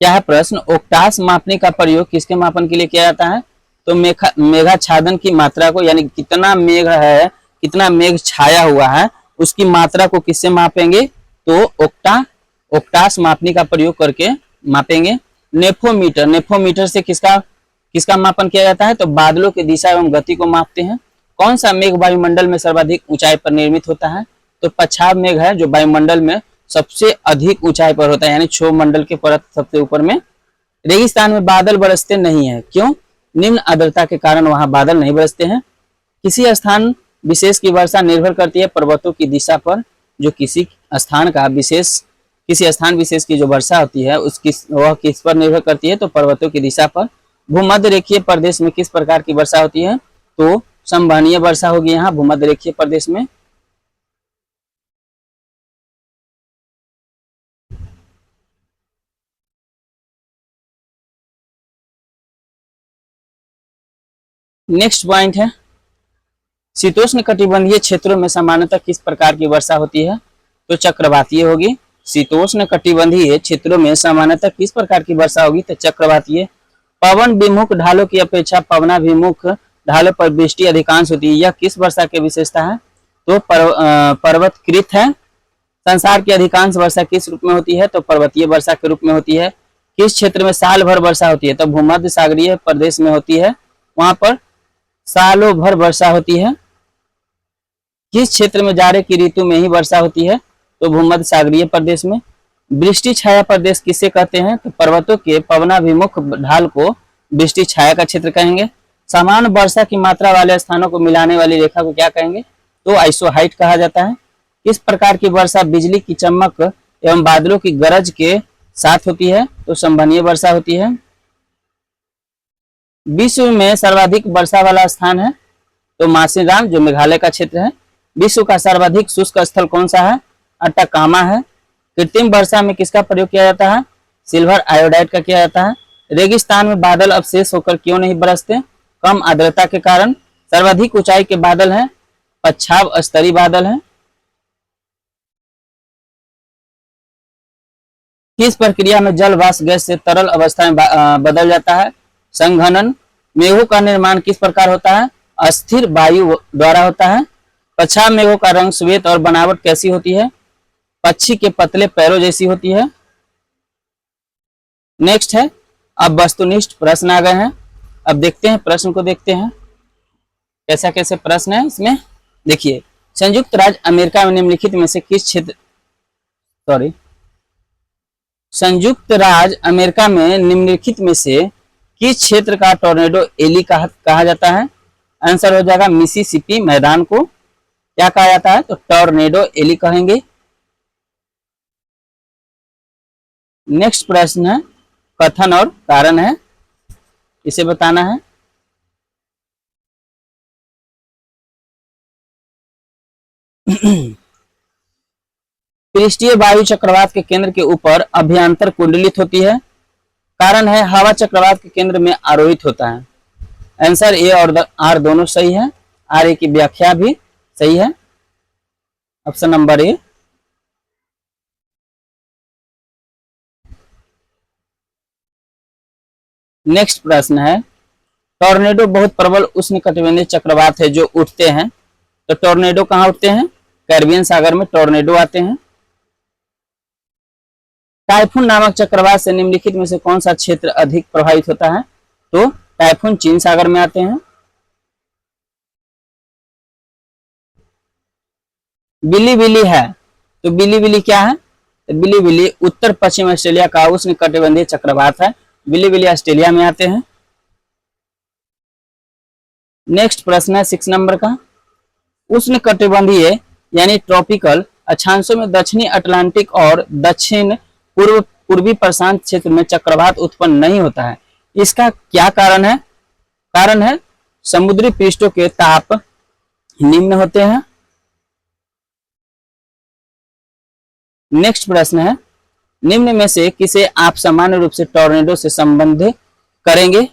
क्या है प्रश्न? ओक्टास मापने का प्रयोग किसके मापन के लिए किया जाता है? तो मेघाच्छादन की मात्रा को, यानी कितना मेघ है, कितना मेघ छाया हुआ है उसकी मात्रा को किससे मापेंगे? तो ओक्टास मापने का प्रयोग करके मापेंगे। नेफोमीटर से किसका मापन किया जाता है? तो बादलों की दिशा एवं गति को मापते हैं। कौन सा मेघ वायुमंडल में सर्वाधिक ऊंचाई पर निर्मित होता है? तो पछाव मेघ है जो वायुमंडल में सबसे अधिक ऊंचाई पर होता है, यानी क्षोभ मंडल के परत सबसे ऊपर में। रेगिस्तान में बादल बरसते नहीं है, क्यों? निम्न आर्द्रता के कारण वहां बादल नहीं बरसते हैं। किसी स्थान विशेष की वर्षा निर्भर करती है पर्वतों की दिशा पर। जो किसी स्थान विशेष की जो वर्षा होती है वह किस पर निर्भर करती है? तो पर्वतों की दिशा पर। भूमध्य रेखीय प्रदेश में किस प्रकार की वर्षा होती है? तो संवहनीय वर्षा होगी यहाँ भूमध्य रेखीय प्रदेश में। नेक्स्ट पॉइंट है शीतोष्ण कटिबंधीय क्षेत्रों में सामान्यतः किस प्रकार की वर्षा होती है? तो चक्रवातीय होगी। शीतोष्ण कटिबंधीय क्षेत्रों में सामान्यतः किस प्रकार की वर्षा होगी? तो चक्रवातीय। पवन विमुख ढालों की अपेक्षा पवनाभिमुख ढालों पर वृष्टि अधिकांश होती है, यह किस वर्षा की विशेषता है? तो पर्वतकृत है। संसार की अधिकांश वर्षा किस रूप में होती है? तो पर्वतीय वर्षा के रूप में होती है। किस क्षेत्र में साल भर वर्षा होती है? तो भूमध्य सागरीय प्रदेश में होती है, वहां पर सालों भर वर्षा होती है। किस क्षेत्र में जाड़े की ऋतु में ही वर्षा होती है? तो भूमध्य सागरीय प्रदेश में। वृष्टि छाया प्रदेश किसे कहते हैं? तो पर्वतों के पवनाभिमुख ढाल को वृष्टि छाया का क्षेत्र कहेंगे। समान वर्षा की मात्रा वाले स्थानों को मिलाने वाली रेखा को क्या कहेंगे? तो आइसोहाइट कहा जाता है। किस प्रकार की वर्षा बिजली की चमक एवं बादलों की गरज के साथ होती है? तो संवहनीय वर्षा होती है। विश्व में सर्वाधिक वर्षा वाला स्थान है तो मासिनराम जो मेघालय का क्षेत्र है। विश्व का सर्वाधिक शुष्क स्थल कौन सा है? अट्टाकामा है। कृत्रिम वर्षा में किसका प्रयोग किया जाता है? सिल्वर आयोडाइड का किया जाता है। रेगिस्तान में बादल अवशेष होकर क्यों नहीं बरसते? कम आर्द्रता के कारण। सर्वाधिक ऊंचाई के बादल हैं पच्छाव स्तरीय बादल हैं। किस प्रक्रिया में जल वाष्प गैस से तरल अवस्था में बदल जाता है? संघनन। मेघों का निर्माण किस प्रकार होता है? अस्थिर वायु द्वारा होता है। पछा मेघों का रंग श्वेत और बनावट कैसी होती है? पक्षी के पतले पैरों जैसी होती है। नेक्स्ट है, अब वस्तुनिष्ठ प्रश्न आ गए हैं। अब देखते हैं प्रश्न को, देखते हैं कैसा कैसे प्रश्न है इसमें। देखिए, संयुक्त राज्य अमेरिका में निम्नलिखित में से किस क्षेत्र संयुक्त राज्य अमेरिका में निम्नलिखित में से किस क्षेत्र का टोर्नेडो एली कहा जाता है? आंसर हो जाएगा मिसिसिपी मैदान को क्या कहा जाता है? तो टोर्नेडो एली कहेंगे। नेक्स्ट प्रश्न है, कथन और कारण है, इसे बताना है। पृष्ठीय वायु चक्रवात के केंद्र के ऊपर अभ्यंतर कुंडलित होती है। कारण है, हवा चक्रवात के केंद्र में आरोहित होता है। आंसर ए और आर दोनों सही है। आर ए की व्याख्या भी सही है, ऑप्शन नंबर ए। नेक्स्ट प्रश्न है, टोर्नेडो बहुत प्रबल उष्णकटिबंधीय चक्रवात है जो उठते हैं। तो टोर्नेडो कहाँ उठते हैं? कैरिबियन सागर में टोर्नेडो आते हैं। टाइफून नामक चक्रवात से निम्नलिखित में से कौन सा क्षेत्र अधिक प्रभावित होता है? तो टाइफून चीन सागर में आते हैं। बिली बिली है, तो बिली बिली क्या है? तो बिली बिली उत्तर पश्चिम ऑस्ट्रेलिया का उष्णकटिबंधीय चक्रवात है। बिली बिली ऑस्ट्रेलिया में आते हैं। नेक्स्ट प्रश्न है 6 नंबर का, उष्णकटिबंधीय यानी ट्रॉपिकल अक्षांशों में दक्षिणी अटलांटिक और दक्षिण पूर्वी प्रशांत क्षेत्र में चक्रवात उत्पन्न नहीं होता है। इसका क्या कारण है? कारण है, समुद्री पृष्ठों के ताप निम्न होते हैं। नेक्स्ट प्रश्न है, निम्न में से किसे आप सामान्य रूप से टोर्नेडो से संबंध करेंगे?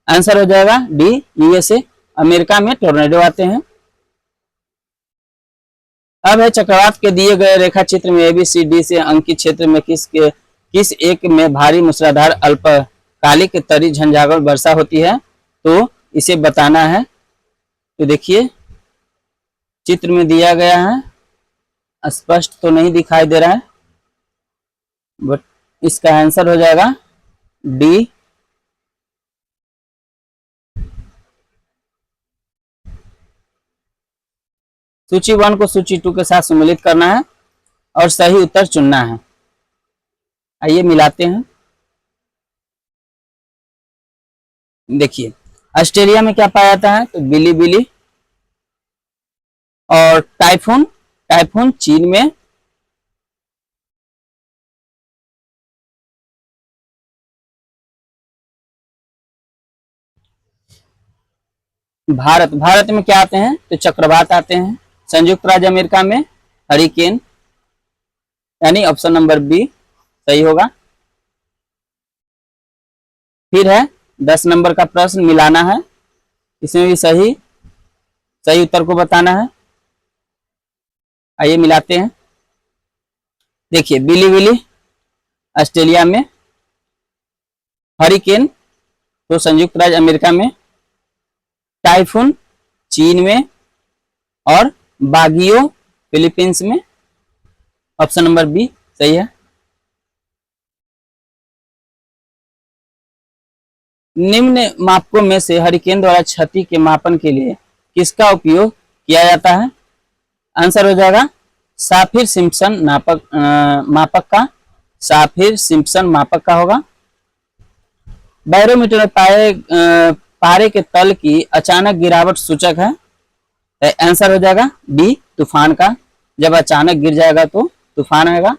आंसर हो जाएगा डी, यूएसए। अमेरिका में टोर्नेडो आते हैं। अब है, चक्रवात के दिए गए रेखा चित्र में एबीसीडी से अंकित क्षेत्र में किस एक में भारी मूसलाधार अल्पकालिक तरी झंझावार वर्षा होती है? तो इसे बताना है। तो देखिए, चित्र में दिया गया है, स्पष्ट तो नहीं दिखाई दे रहा है, बट इसका आंसर हो जाएगा डी। सूची 1 को सूची 2 के साथ सम्मिलित करना है और सही उत्तर चुनना है। आइए मिलाते हैं। देखिए, ऑस्ट्रेलिया में क्या पाया जाता है? तो बिली बिली। और टाइफून, टाइफून चीन में। भारत में क्या आते हैं? तो चक्रवात आते हैं। संयुक्त राज्य अमेरिका में हरिकेन, यानी ऑप्शन नंबर बी सही होगा। फिर है 10 नंबर का प्रश्न, मिलाना है। इसमें भी सही उत्तर को बताना है। आइए मिलाते हैं। देखिए, बिली बिली ऑस्ट्रेलिया में, हरिकेन तो संयुक्त राज्य अमेरिका में, टाइफून चीन में और बागियो फिलीपींस में। ऑप्शन नंबर बी सही है। निम्न मापकों में से हरिकेन द्वारा क्षति के मापन के लिए किसका उपयोग किया जाता है? आंसर हो जाएगा साफिर सिम्पसन मापक का। साफिर सिम्पसन मापक का होगा। बैरोमीटर में पारे के तल की अचानक गिरावट सूचक है। आंसर हो जाएगा डी, तूफान का। जब अचानक गिर जाएगा तो तूफान आएगा।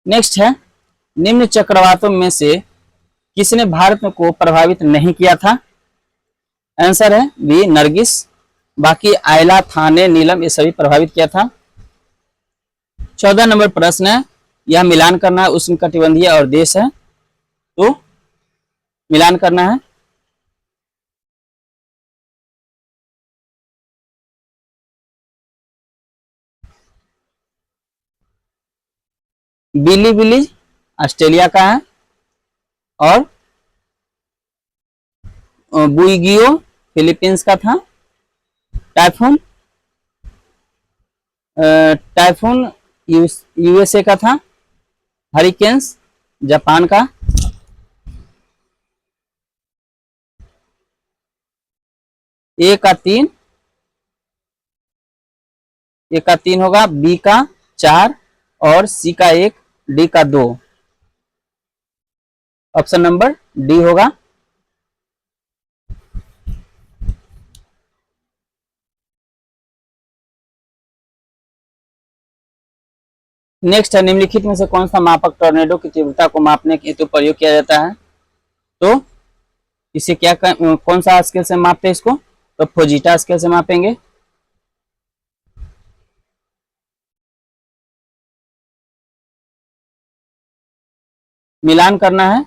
नेक्स्ट है, निम्न चक्रवातों में से किसने भारत को प्रभावित नहीं किया था? आंसर है बी, नरगिस। बाकी आयला, थाने, नीलम ये सभी प्रभावित किया था। 14 नंबर प्रश्न है, यह मिलान करना है, उष्णकटिबंधीय और देश है, तो मिलान करना है। बिली बिली ऑस्ट्रेलिया का है और बुइगियो फिलीपींस का था। टाइफून टाइफून यूएसए का था। हरिकेन्स जापान का। ए का 3, ए का 3 होगा, बी का 4 और सी का 1, डी का 2। ऑप्शन नंबर डी होगा। नेक्स्ट है, निम्नलिखित में से कौन सा मापक टॉर्नेडो की तीव्रता को मापने के हेतु प्रयोग किया जाता है? तो इसे क्या कौन सा स्केल से मापते हैं इसको? तो फोजिटा स्केल से मापेंगे। मिलान करना है।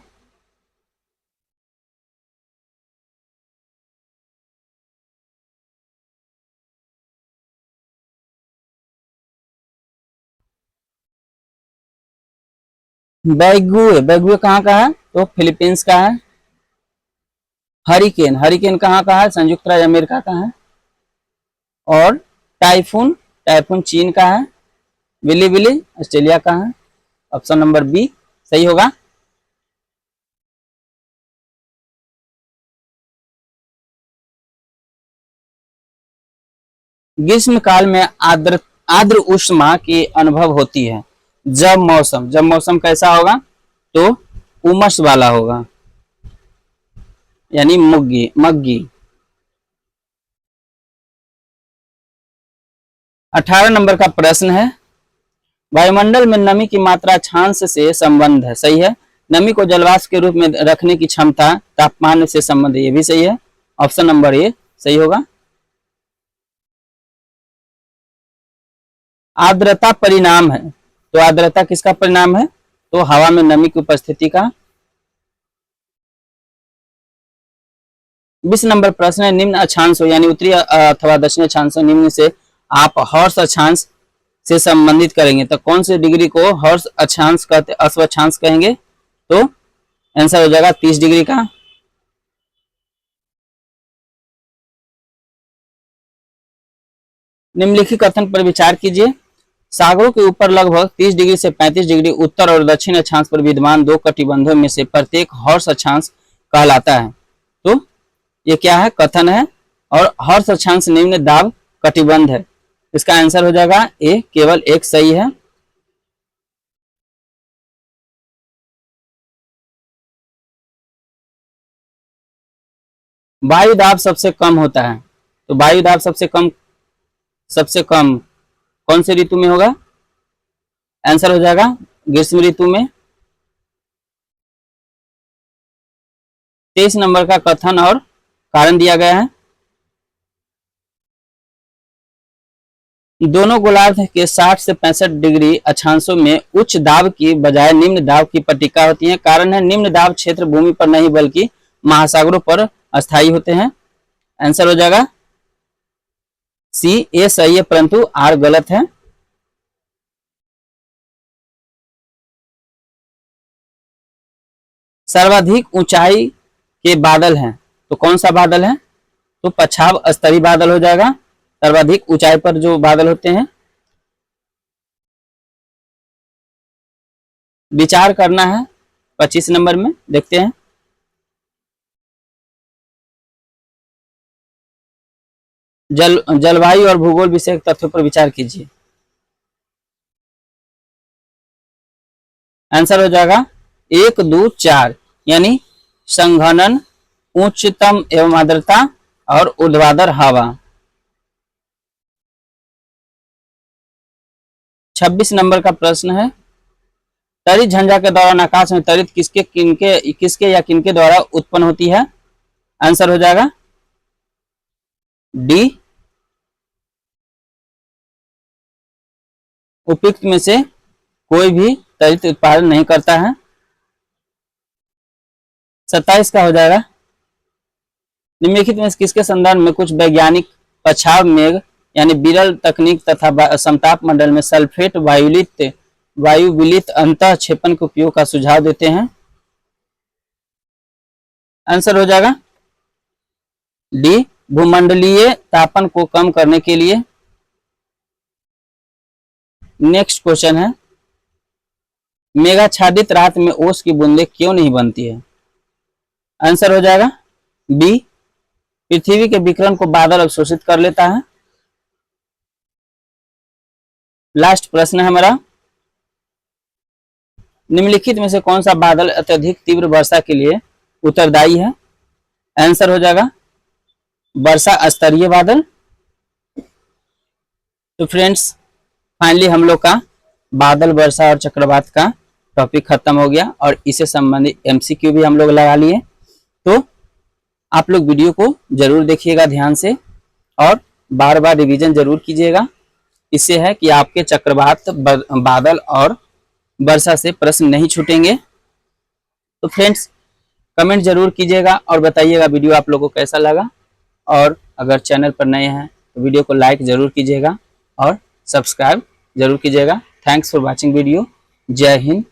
बैगुए, बैगुए कहाँ का है? तो फिलीपींस का है। हरिकेन, हरिकेन कहाँ का है? संयुक्त राज्य अमेरिका का है। और टाइफून, टाइफून चीन का है। विली विली ऑस्ट्रेलिया का है। ऑप्शन नंबर बी सही होगा। ग्रीष्म काल में आर्द्र उष्मा की अनुभव होती है जब मौसम कैसा होगा? तो उमस वाला होगा, यानी मग्गी मग्गी। 18 नंबर का प्रश्न है, वायुमंडल में नमी की मात्रा अक्षांश से संबंध है। सही है। नमी को जलवाष्प के रूप में रखने की क्षमता तापमान से संबंध है। ये भी सही है। ऑप्शन नंबर ए सही होगा। आर्द्रता परिणाम है। तो आर्द्रता किसका परिणाम है? तो हवा में नमी की उपस्थिति का। 20 नंबर प्रश्न है, निम्न अक्षांशों यानी उत्तरी अथवा दक्षिणी अक्षांशों निम्न से आप हर्ष अक्षांश से संबंधित करेंगे तो कौन से डिग्री को हर्ष अक्षांश कहते, अश्वक्षांश कहेंगे? तो आंसर हो जाएगा 30 डिग्री का। निम्नलिखित कथन पर विचार कीजिए। सागरों के ऊपर लगभग 30 डिग्री से 35 डिग्री उत्तर और दक्षिण अक्षांश पर विद्यमान 2 कटिबंधों में से प्रत्येक हर्ष अक्षांश कहलाता है। तो ये क्या है? कथन है। और हर्ष अक्षांश निम्न दाब कटिबंध है। इसका आंसर हो जाएगा ए, केवल एक सही है। वायु दाब सबसे कम होता है। तो वायु दाब सबसे कम कौन से ऋतु में होगा? आंसर हो जाएगा ग्रीष्म ऋतु में। 23 नंबर का कथन और कारण दिया गया है। दोनों गोलार्ध के 60 से 65 डिग्री अक्षांशों में उच्च दाब की बजाय निम्न दाब की पट्टिका होती है। कारण है, निम्न दाब क्षेत्र भूमि पर नहीं बल्कि महासागरों पर अस्थायी होते हैं। आंसर हो जाएगा सी, ए सही है परंतु आर गलत है। सर्वाधिक ऊंचाई के बादल हैं। तो कौन सा बादल है? तो पछाव स्तरीय बादल हो जाएगा। सर्वाधिक ऊंचाई पर जो बादल होते हैं। विचार करना है 25 नंबर में, देखते हैं। जलवायु और भूगोल विषय तथ्यों पर विचार कीजिए। आंसर हो जाएगा 1, 2, 4 यानी संघनन, उच्चतम एवं आर्द्रता और ऊर्ध्वाधर हवा। 26 नंबर का प्रश्न है, तरित झंझा के दौरान आकाश में तरित किसके या किनके द्वारा उत्पन्न होती है? आंसर हो जाएगा डी, उपयुक्त में से कोई भी तरित उत्पादन नहीं करता है। 27 का हो जाएगा, निम्नलिखित में किसके संदर्भ में कुछ वैज्ञानिक पछाव मेघ यानी विरल तकनीक तथा समताप मंडल में सल्फेट वायु विलित अंतः क्षेपण के उपयोग का सुझाव देते हैं? आंसर हो जाएगा डी, भूमंडलीय तापन को कम करने के लिए। नेक्स्ट क्वेश्चन है, मेघाच्छादित रात में ओस की बूंदें क्यों नहीं बनती है? आंसर हो जाएगा बी, पृथ्वी के विकिरण को बादल अवशोषित कर लेता है। लास्ट प्रश्न है हमारा, निम्नलिखित में से कौन सा बादल अत्यधिक तीव्र वर्षा के लिए उत्तरदायी है? आंसर हो जाएगा वर्षा स्तरीय बादल। तो फ्रेंड्स, फाइनली हम लोग का बादल, वर्षा और चक्रवात का टॉपिक खत्म हो गया और इससे संबंधित एमसीक्यू भी हम लोग लगा लिए। तो आप लोग वीडियो को जरूर देखिएगा ध्यान से और बार बार रिवीजन जरूर कीजिएगा। इससे है कि आपके चक्रवात, बादल और वर्षा से प्रश्न नहीं छूटेंगे। तो फ्रेंड्स, कमेंट जरूर कीजिएगा और बताइएगा वीडियो आप लोगों को कैसा लगा, और अगर चैनल पर नए हैं तो वीडियो को लाइक जरूर कीजिएगा और सब्सक्राइब जरूर कीजिएगा। Thanks for watching video. जय हिंद,